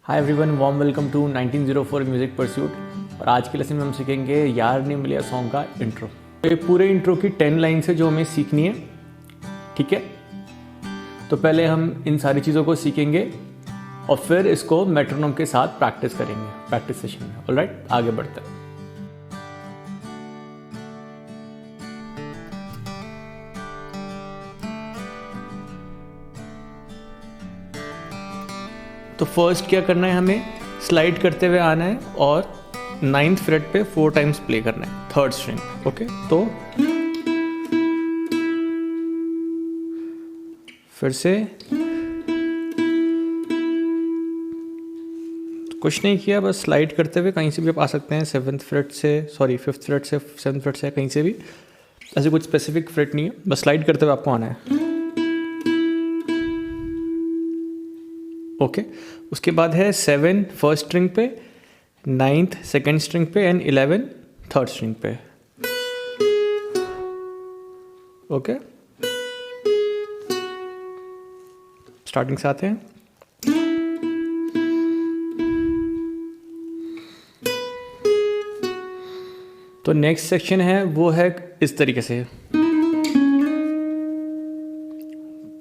Hi everyone, warm welcome to 1904 music pursuit. और आज के लेसन में हम सीखेंगे यार ने मिलिया सॉन्ग का इंट्रो। तो ये पूरे इंट्रो की 10 लाइन्स है जो हमें सीखनी है, ठीक है। तो पहले हम इन सारी चीज़ों को सीखेंगे और फिर इसको मेट्रोनोम के साथ प्रैक्टिस करेंगे प्रैक्टिस सेशन में। ऑलराइट, आगे बढ़ते हैं। तो फर्स्ट क्या करना है, हमें स्लाइड करते हुए आना है और 9th फ्रेट पे 4 टाइम्स प्ले करना है, 3rd स्ट्रिंग। ओके, तो फिर से कुछ नहीं किया, बस स्लाइड करते हुए कहीं से भी आप आ सकते हैं, 5th फ्रेट से 7th फ्रेट से, कहीं से भी, ऐसे कुछ स्पेसिफिक फ्रेट नहीं है, बस स्लाइड करते हुए आपको आना है। ओके, उसके बाद है 7 फर्स्ट स्ट्रिंग पे, 9th सेकेंड स्ट्रिंग पे एंड 11 थर्ड स्ट्रिंग पे। ओके, स्टार्टिंग से आते हैं। तो नेक्स्ट सेक्शन है वो है इस तरीके से।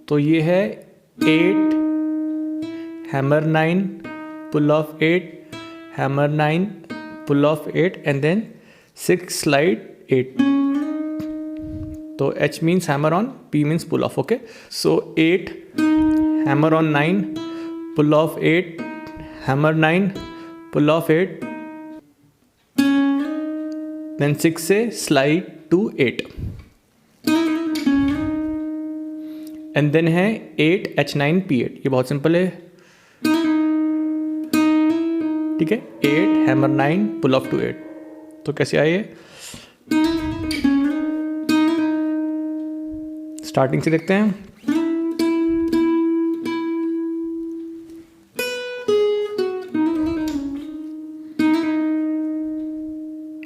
तो ये है 8 hammer 9 pull off 8 hammer 9 pull off 8 and then 6 slide 8. तो H means hammer on, P means pull off. Okay, so 8 hammer on 9 pull off 8 hammer 9 pull off 8 then 6 से slide to 8 and then है 8 H9 P8। ये बहुत simple है, ठीक है। 8 hammer 9 pull off to 8। तो कैसे आए, स्टार्टिंग से देखते हैं।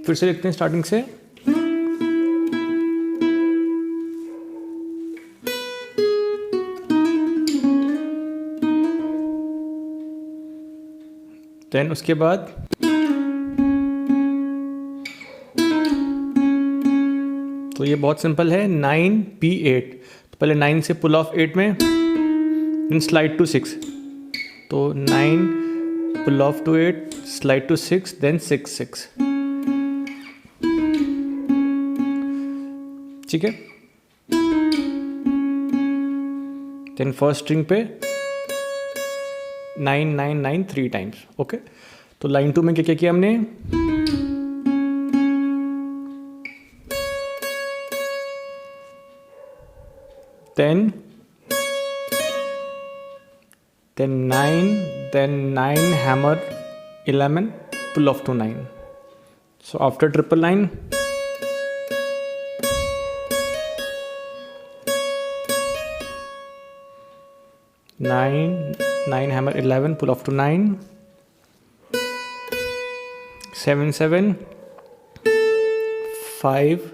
फिर से देखते हैं स्टार्टिंग से। देन उसके बाद तो ये बहुत सिंपल है, 9 P8। तो पहले 9 से पुल ऑफ 8 में, देन स्लाइड टू 6। तो 9 pull off to 8 slide to 6 then 6 ठीक है। देन फर्स्ट स्ट्रिंग पे 9 9 9 3 टाइम्स। ओके, तो लाइन 2 में क्या क्या किया हमने, then 9 hammer 11 pull off to 9। So after triple line nine hammer 11 pull off to 9 7 7 5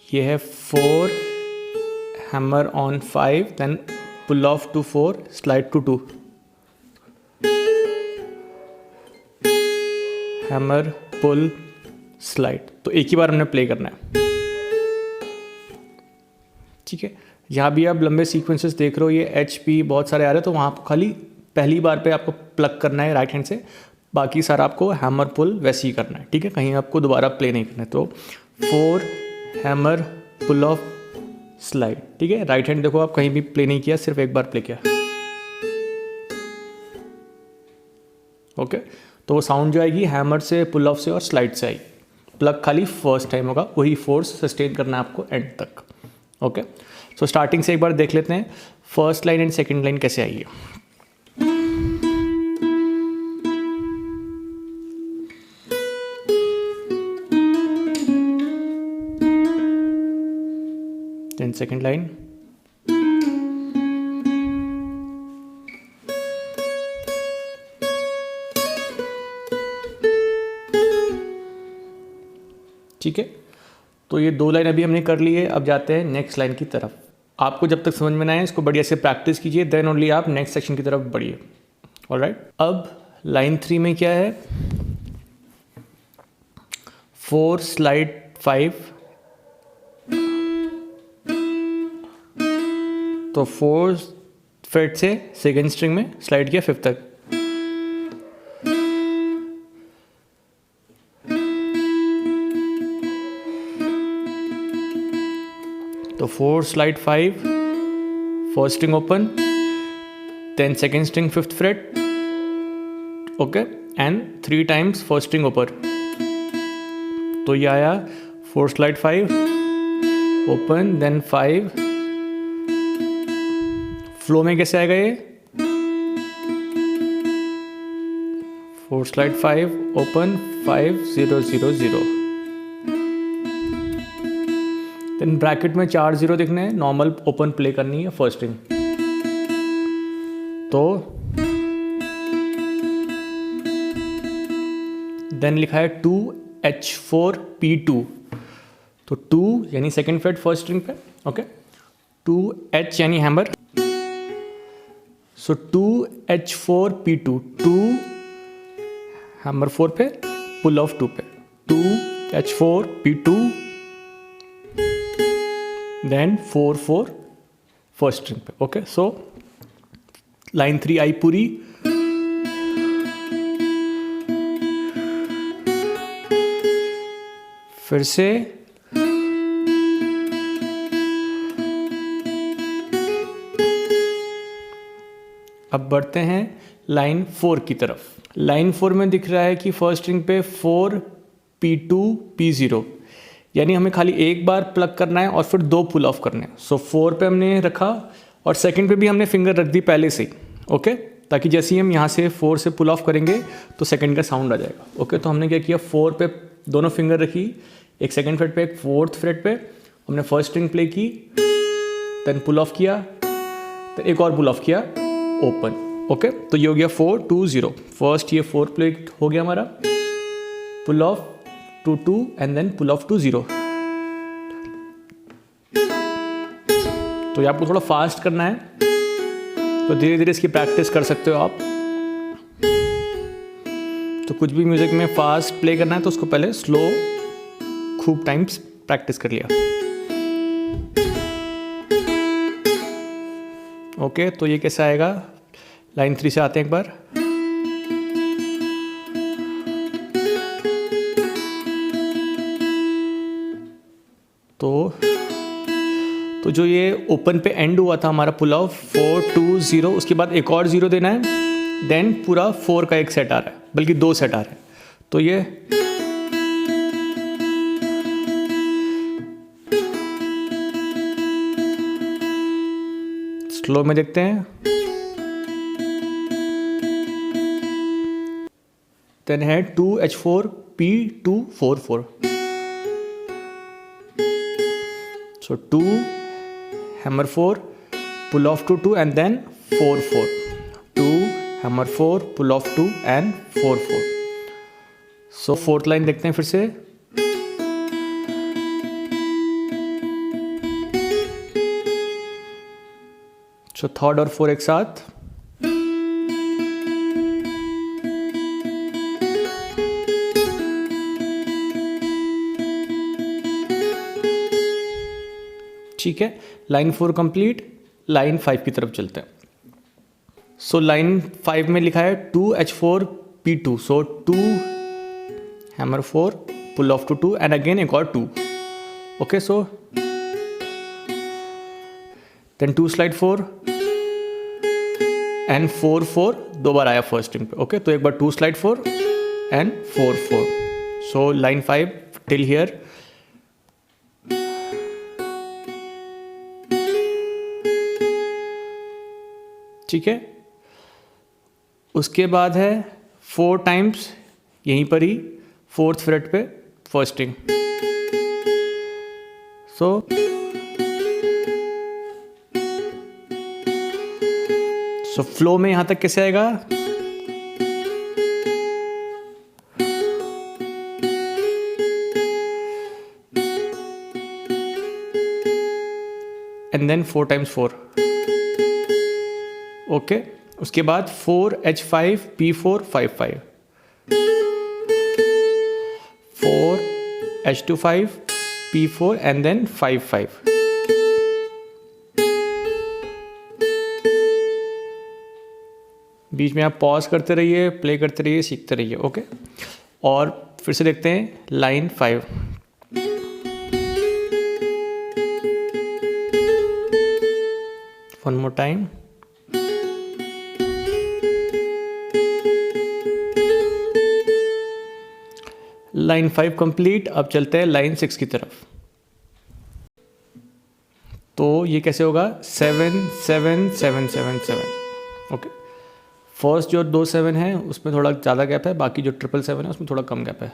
ये है 4 hammer on 5 then pull off to 4 slide to 2 hammer pull slide। तो एक ही बार हमने प्ले करना है, ठीक है। यहाँ भी आप लंबे सीक्वेंसेस देख रहे हो, ये HP बहुत सारे आ रहे हैं, तो वहाँ आपको खाली पहली बार पे आपको प्लग करना है राइट हैंड से, बाकी सारा आपको हैमर पुल वैसे ही करना है, ठीक है। कहीं आपको दोबारा प्ले नहीं करना है। तो 4 हैमर पुल ऑफ स्लाइड, ठीक है। राइट हैंड देखो, आप कहीं भी प्ले नहीं किया, सिर्फ एक बार प्ले किया। ओके, तो वो साउंड जो आएगी हैमर से, पुल ऑफ से और स्लाइड से आएगी। प्लग खाली फर्स्ट टाइम होगा, वही फोर्स सस्टेन करना है आपको एंड तक। ओके, सो स्टार्टिंग से एक बार देख लेते हैं first line and second line कैसे आई है। देन सेकंड लाइन, ठीक है। तो ये 2 लाइन अभी हमने कर ली है, अब जाते हैं नेक्स्ट लाइन की तरफ। आपको जब तक समझ में ना आए इसको बढ़िया से प्रैक्टिस कीजिए, देन ओनली आप नेक्स्ट सेक्शन की तरफ बढ़िए। ऑलराइट, अब लाइन 3 में क्या है, 4 स्लाइड 5, तो 4 फ्रेट से सेकेंड स्ट्रिंग में स्लाइड किया 5th तक। तो 4 slide 5, first string open, then second string 5th fret, okay, and 3 times first string ऊपर। तो ये आया 4 स्लाइड 5 ओपन, देन 5। फ्लो में कैसे आएगा ये, 4 स्लाइड 5 ओपन 5 0 0 0, देन ब्रैकेट में 4 0 दिखने हैं, नॉर्मल ओपन प्ले करनी है फर्स्ट स्ट्रिंग। तो देन लिखा है 2H4P2, तो 2 यानी सेकेंड फ्रेट फर्स्ट स्ट्रिंग पे, ओके, 2H यानी हैमर, सो 2H4P2, 2 हैमर 4 पे, पुल ऑफ 2 पे, 2H4P2, देन 4 4 फर्स्ट स्ट्रिंग पे, ओके। सो लाइन 3 आई पूरी। फिर से अब बढ़ते हैं लाइन 4 की तरफ। लाइन 4 में दिख रहा है कि फर्स्ट स्ट्रिंग पे 4 P2 P0, यानी हमें खाली एक बार प्लग करना है और फिर 2 पुल ऑफ करने हैं। सो 4 पे हमने रखा और सेकंड पे भी हमने फिंगर रख दी पहले से ही, ओके, ताकि जैसे ही हम यहाँ से 4 से पुल ऑफ करेंगे तो सेकंड का साउंड आ जाएगा, ओके। तो हमने क्या किया, 4 पे दोनों फिंगर रखी, एक सेकंड फ्रेट पे एक 4th फ्रेट पे, हमने फर्स्ट स्ट्रिंग प्ले की, देन पुल ऑफ किया, तो एक और पुल ऑफ किया ओपन, ओके। तो ये हो गया 4 2 0, फर्स्ट ये 4 प्ले हो गया हमारा, pull off 2 2 and then pull off 2 0। तो ये आपको थोड़ा फास्ट करना है, तो धीरे धीरे इसकी प्रैक्टिस कर सकते हो आप। तो कुछ भी म्यूजिक में फास्ट प्ले करना है तो उसको पहले स्लो खूब टाइम्स प्रैक्टिस कर लिया, ओके। तो ये कैसे आएगा, लाइन 3 से आते हैं एक बार। तो जो ये ओपन पे एंड हुआ था हमारा पुल ऑफ 4 2 0, उसके बाद एक और 0 देना है, देन पूरा 4 का एक सेट आ रहा है, बल्कि 2 सेट आ रहे हैं। तो ये स्लो में देखते हैं, देन है 2H4P2 4 4, so 2 hammer 4 pull off to 2 and then 4 4, 2 hammer 4 pull off 2 and 4 4। so fourth line देखते हैं फिर से, so थर्ड और 4 एक साथ, ठीक है। लाइन 4 कंप्लीट, लाइन 5 की तरफ चलते हैं। सो लाइन 5 में लिखा है 2H4P2, so 2 hammer 4 pull off to 2 and again एक और 2, okay. So then 2 slide 4 and 4 4 दो बार आया फर्स्ट स्ट्रिंग पे, ओके। तो एक बार 2 slide 4 and 4 4, so line 5 till here. ठीक है, उसके बाद है 4 टाइम्स यहीं पर ही 4th फ्रेट पे फर्स्ट स्ट्रिंग, सो फ्लो में यहां तक कैसे आएगा, एंड देन 4 times 4. ओके, उसके बाद 4H5 P4 5 5, 4H25 P4 and then 5 5. बीच में आप पॉज करते रहिए, प्ले करते रहिए, सीखते रहिए. ओके, और फिर से देखते हैं line 5. One more time. Line 5 complete. अब चलते हैं लाइन 6 की तरफ. तो ये कैसे होगा? 7 7 7 7 7. ओके, फर्स्ट जो 2 7 है उसमें थोड़ा ज़्यादा गैप है, बाकी जो 7 7 है उसमें थोड़ा कम गैप है.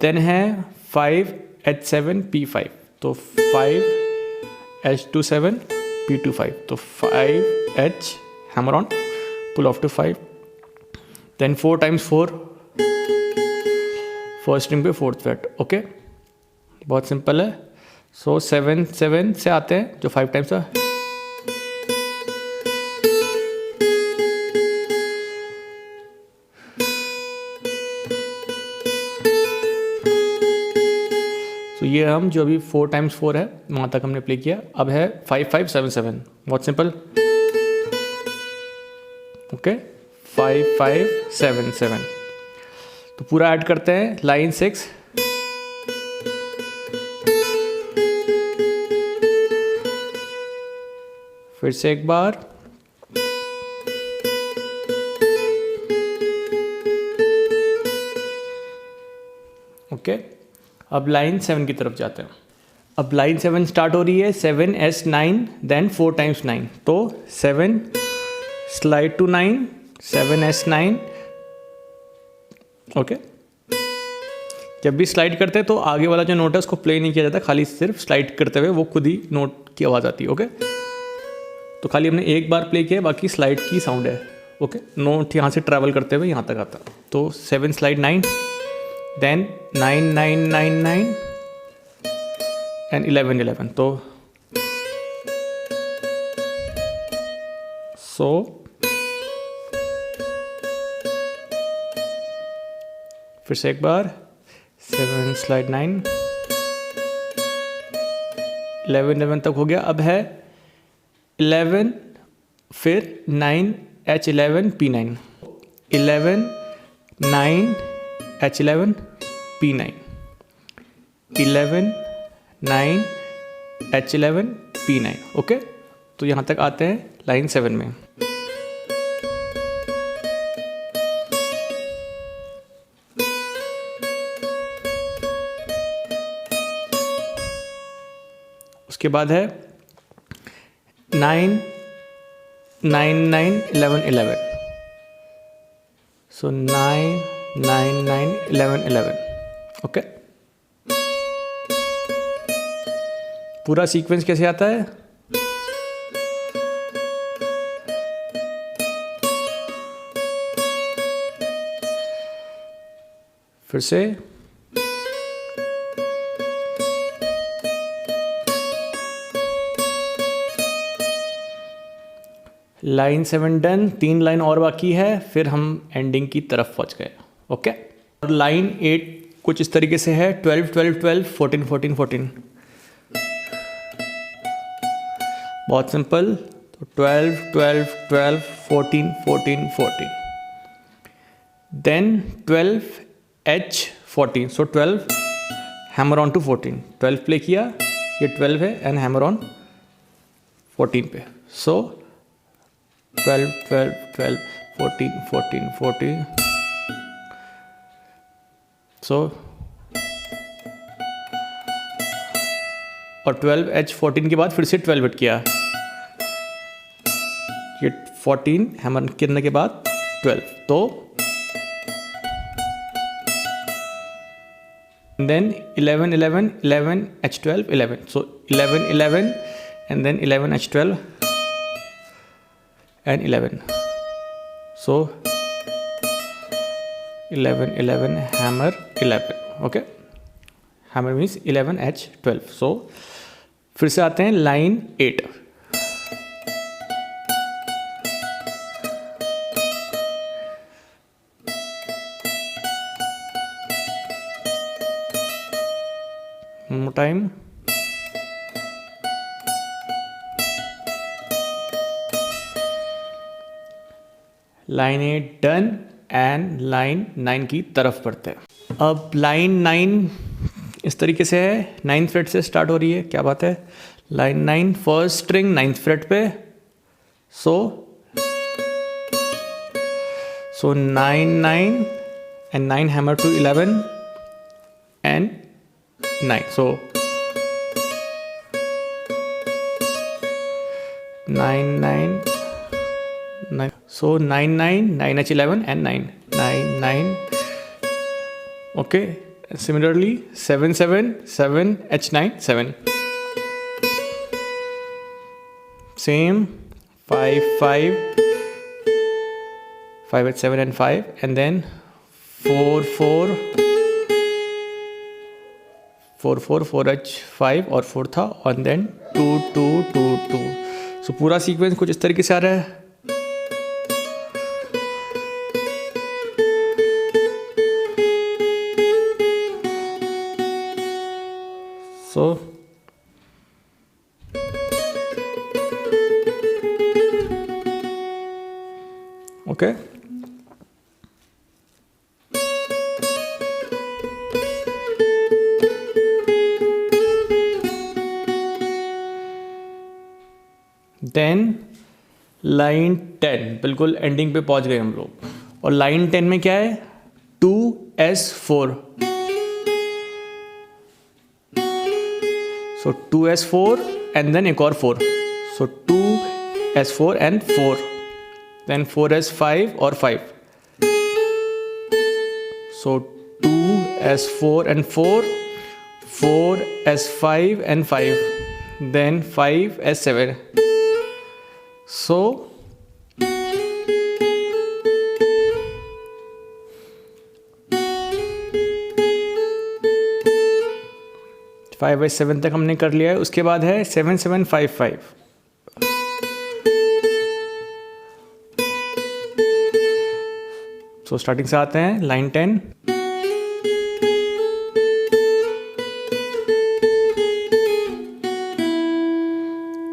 देन है 5H7 P5, तो 5H27 P25, तो 5H hammer on, pull off to 5. Then 4 times 4, first string पे 4th फ्रेट. ओके, बहुत सिंपल है. सो 7 7 से आते हैं जो 5 times है. तो ये हम जो अभी 4 times 4 है वहाँ तक हमने प्ले किया. अब है 5 5 7 7. बहुत सिंपल. ओके, 5 5 7 7. तो पूरा ऐड करते हैं लाइन 6. फिर से एक बार. ओके, अब लाइन 7 की तरफ जाते हैं. अब लाइन 7 स्टार्ट हो रही है. 7S9 देन 4 times 9, तो 7 स्लाइड टू 9, 7S9. ओके, जब भी स्लाइड करते हैं तो आगे वाला जो नोट है उसको प्ले नहीं किया जाता, खाली सिर्फ स्लाइड करते हुए वो खुद ही नोट की आवाज़ आती है. ओके, तो खाली हमने एक बार प्ले किया, बाकी स्लाइड की साउंड है. ओके, नोट यहाँ से ट्रैवल करते हुए यहाँ तक आता. तो 7 स्लाइड 9, देन 9 9 9 9 एंड 11 11. तो सो फिर से एक बार. 7 स्लाइड 9, 11 11 तक हो गया. अब है 11 फिर 9H11 P9, 11 9 H11 P9, 11 9 H11 P9. Okay, तो यहाँ तक आते हैं लाइन 7 में. उसके बाद है 9 9 9 11 11. सो 9 9 9 11 11. ओके, पूरा सीक्वेंस कैसे आता है? फिर से लाइन 7 डन. 3 लाइन और बाकी है, फिर हम एंडिंग की तरफ पहुंच गए. ओके, और लाइन 8 कुछ इस तरीके से है. 12 12 12 14 14 14. बहुत सिंपल. तो 12 12 12 14 14 14. Then 12H 14. So 12 hammer on to 14. 12 play किया, ये 12 है एंड हैमर ऑन 14 पे. सो 12 12 12 14 14 14. सो और 12H 14 के बाद फिर से 12 हिट किया. ये 14 हैमर करने के बाद 12. तो then 11 11 11 H12 11. So 11 11 and then 11 H12 and 11. So 11 11 hammer 11. Okay, hammer means 11H12. सो फिर से आते हैं line 8. One more time. Line 8 done and line 9 की तरफ बढ़ते हैं. अब लाइन 9 इस तरीके से है, 9th फ्रेट से स्टार्ट हो रही है. क्या बात है. Line 9 first string 9th fret पे. So 9 9 and 9 hammer to 11 and 9. So 9 9 9. So 9 9 9H11 and 9 9 9. Okay. Similarly 7 7 7H9 7. Same 5 5 5H7 and 5, and then 4 4 4 4 4H5 और 4 था, और देन 2 2 2 2. सो पूरा सीक्वेंस कुछ इस तरीके से आ रहा है. So okay. देन लाइन 10 बिल्कुल एंडिंग पे पहुंच गए हम लोग. और लाइन 10 में क्या है, 2S4. So 2S4 and then एक और 4. सो 2S4 एंड 4, देन 4S5 और 5. So 2S4 and 4, 4S5 and 5, then 5S7. So 5/7 तक हमने कर लिया है. उसके बाद है 7 7 5 5. सो स्टार्टिंग से आते हैं लाइन 10.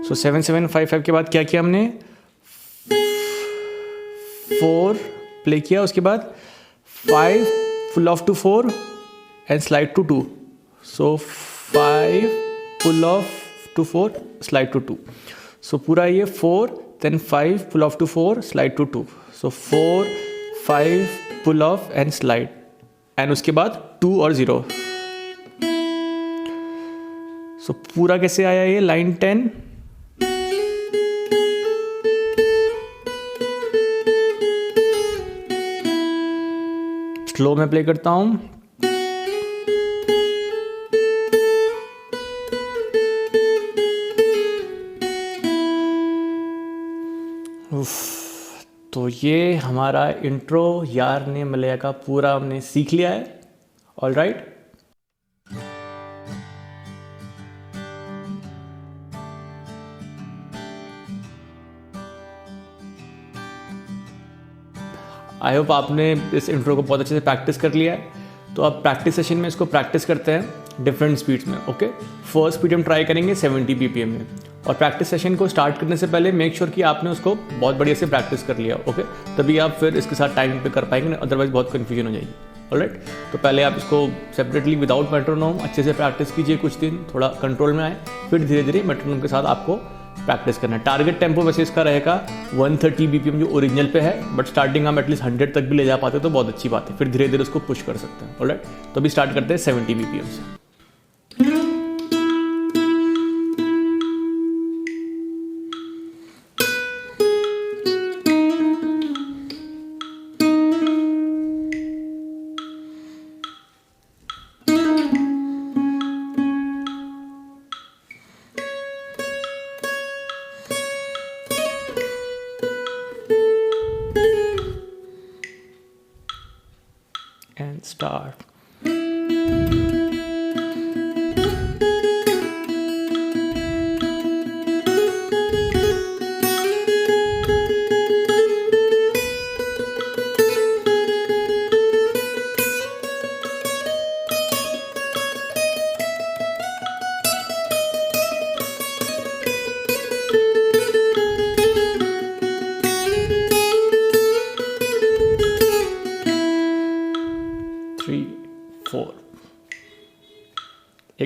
सो 7 7 5 5 के बाद क्या किया हमने, 4 प्ले किया. उसके बाद 5 pull off to 4 and slide to 2. So 5 pull off to 4 slide to 2. So पूरा ये 4 then 5 pull off to 4 slide to 2. So 4 5 pull off and slide, and उसके बाद 2 और 0. सो पूरा कैसे आया ये लाइन 10. स्लो में प्ले करता हूं. तो ये हमारा इंट्रो यार ने मलया का पूरा हमने सीख लिया है. All right. आई होप आपने इस इंट्रो को बहुत अच्छे से प्रैक्टिस कर लिया है. तो अब प्रैक्टिस सेशन में इसको प्रैक्टिस करते हैं डिफरेंट स्पीड्स में. ओके, फर्स्ट स्पीड हम ट्राई करेंगे 70 BPM में. और प्रैक्टिस सेशन को स्टार्ट करने से पहले मेक श्योर कि आपने उसको बहुत बढ़िया से प्रैक्टिस कर लिया. ओके, तभी आप फिर इसके साथ टाइम पे कर पाएंगे, अदरवाइज बहुत कन्फ्यूजन हो जाएगी. ऑलराइट. तो पहले आप इसको सेपरेटली विदाउट मेट्रोनोम अच्छे से प्रैक्टिस कीजिए, कुछ दिन थोड़ा कंट्रोल में आए, फिर धीरे धीरे मेट्रोनोम के साथ आपको प्रैक्टिस करना है. टारगेट टेम्पो वैसे इसका रहेगा 130 BPM जो ओरिजिनल पे है, बट स्टार्टिंग हम एटलीस्ट 100 तक भी ले जा पाते तो बहुत अच्छी बात है. फिर धीरे धीरे उसको पुश कर सकते हैं. ऑलराइट. तो अभी स्टार्ट करते हैं 70 BPM से. And start.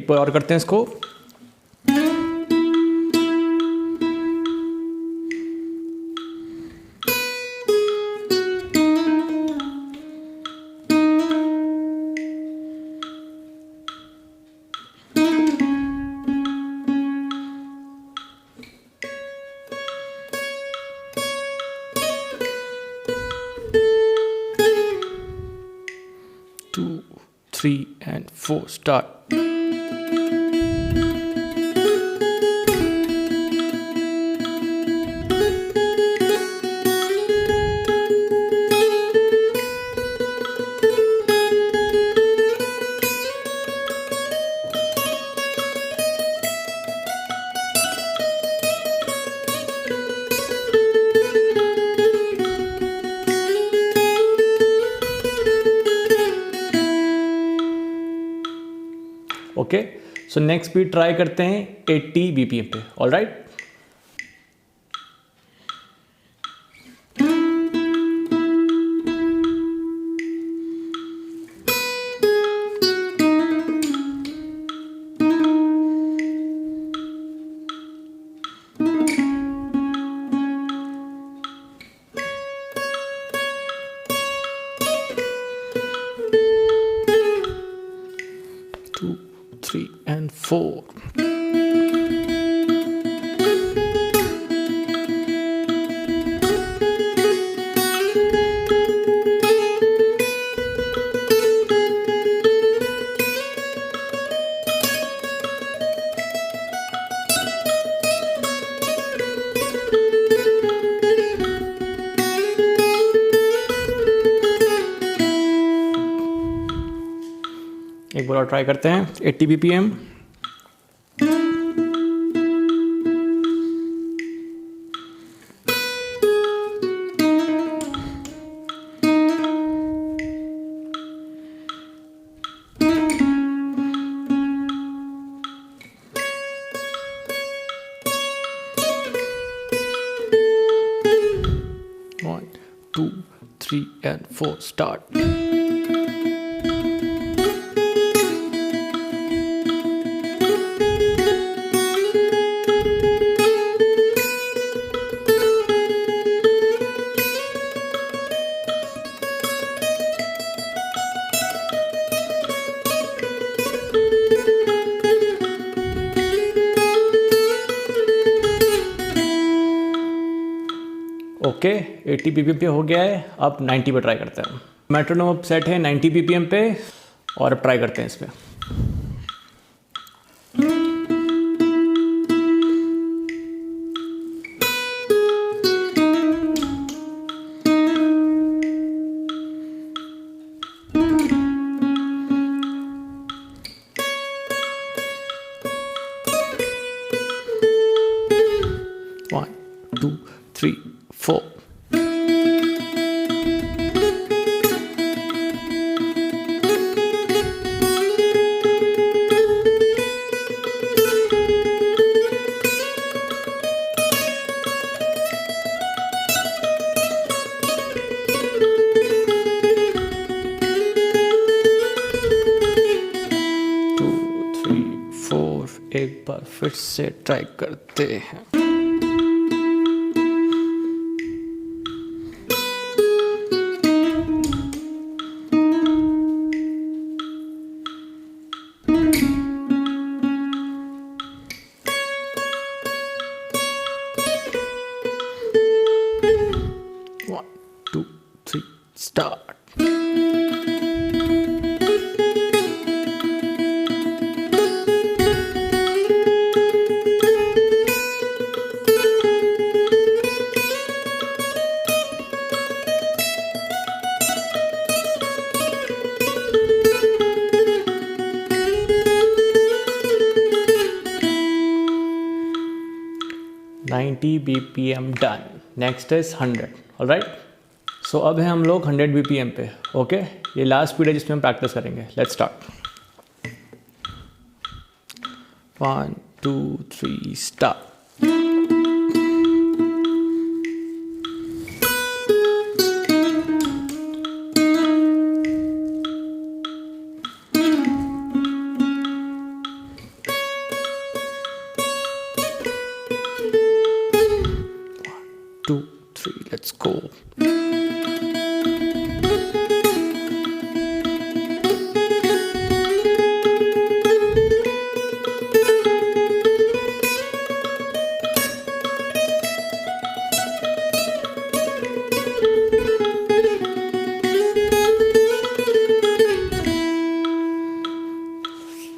बार और करते हैं इसको। Two, three, and four. Start. 'Okay, so next speed try करते हैं 80 BPM पे. All right. Two, three, and four. एक बार और ट्राई करते हैं 80 BPM. One, two, three, and four. Start. Okay, 80 BPM पे हो गया है. अब 90 पे ट्राई करते हैं. मेट्रोनोम अब सेट है 90 BPM पे और अब ट्राई करते हैं इस पे. One, two, three, four. Two, three, four. एक बार फिर से ट्राई करते हैं. One, two, three, start. $90 BPM done. Next is 100. Alright. So अब है हम लोग 100 BPM पे. ओके, ये लास्ट स्पीड है जिसमें हम प्रैक्टिस करेंगे. Let's start. 1, 2, 3, start. 3, let's go.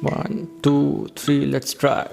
One, 2, 3, let's try.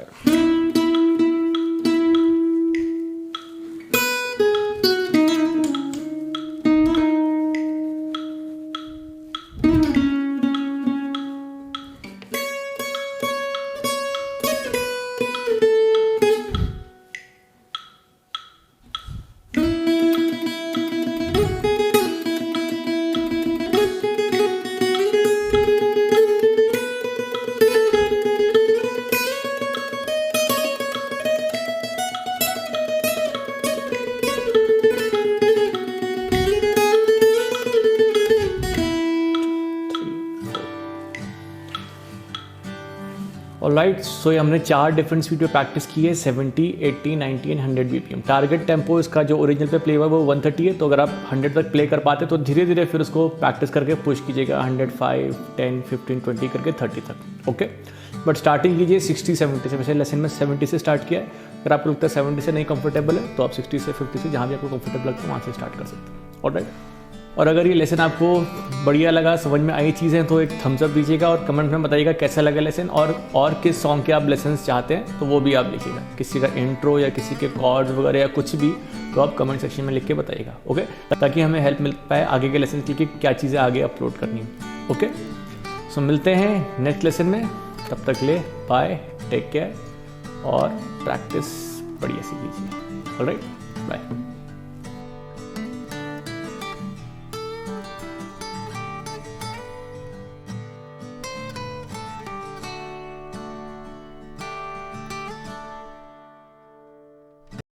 Alright, so ये हमने 4 डिफरेंट स्पीड पे प्रैक्टिस की है, 70, 80, 90 एंड 100 BPM। टारगेट टेम्पो इसका जो ओरिजिनल पे प्ले हुआ है वो 130 है, तो अगर आप 100 तक प्ले कर पाते तो धीरे धीरे फिर उसको प्रैक्टिस करके पुश कीजिएगा 105, 10, 15, 20 करके 30 तक। ओके, बट स्टार्टिंग कीजिए 60, 70 से। वैसे लेसन में 70 से स्टार्ट किया है, अगर आपको लगता है 70 से नहीं कंफर्टेबल है तो आप 60 से 50 से जहाँ भी आपको कंफर्टेबल लगता है वहाँ से स्टार्ट कर सकते हैं। ऑलराइट, और अगर ये लेसन आपको बढ़िया लगा, समझ में आई चीज़ें, तो एक थम्स अप दीजिएगा और कमेंट में बताइएगा कैसा लगा लेसन, और किस सॉन्ग के आप लेसन्स चाहते हैं तो वो भी आप लिखिएगा, किसी का इंट्रो या किसी के कॉर्ड्स वगैरह या कुछ भी, तो आप कमेंट सेक्शन में लिख के बताइएगा। ओके, ताकि हमें हेल्प मिल पाए आगे के लेसन के लिए क्या चीज़ें आगे अपलोड करनी है। ओके, सो मिलते हैं नेक्स्ट लेसन में, तब तक ले बाय, टेक केयर और प्रैक्टिस बढ़िया से कीजिए। Alright, bye.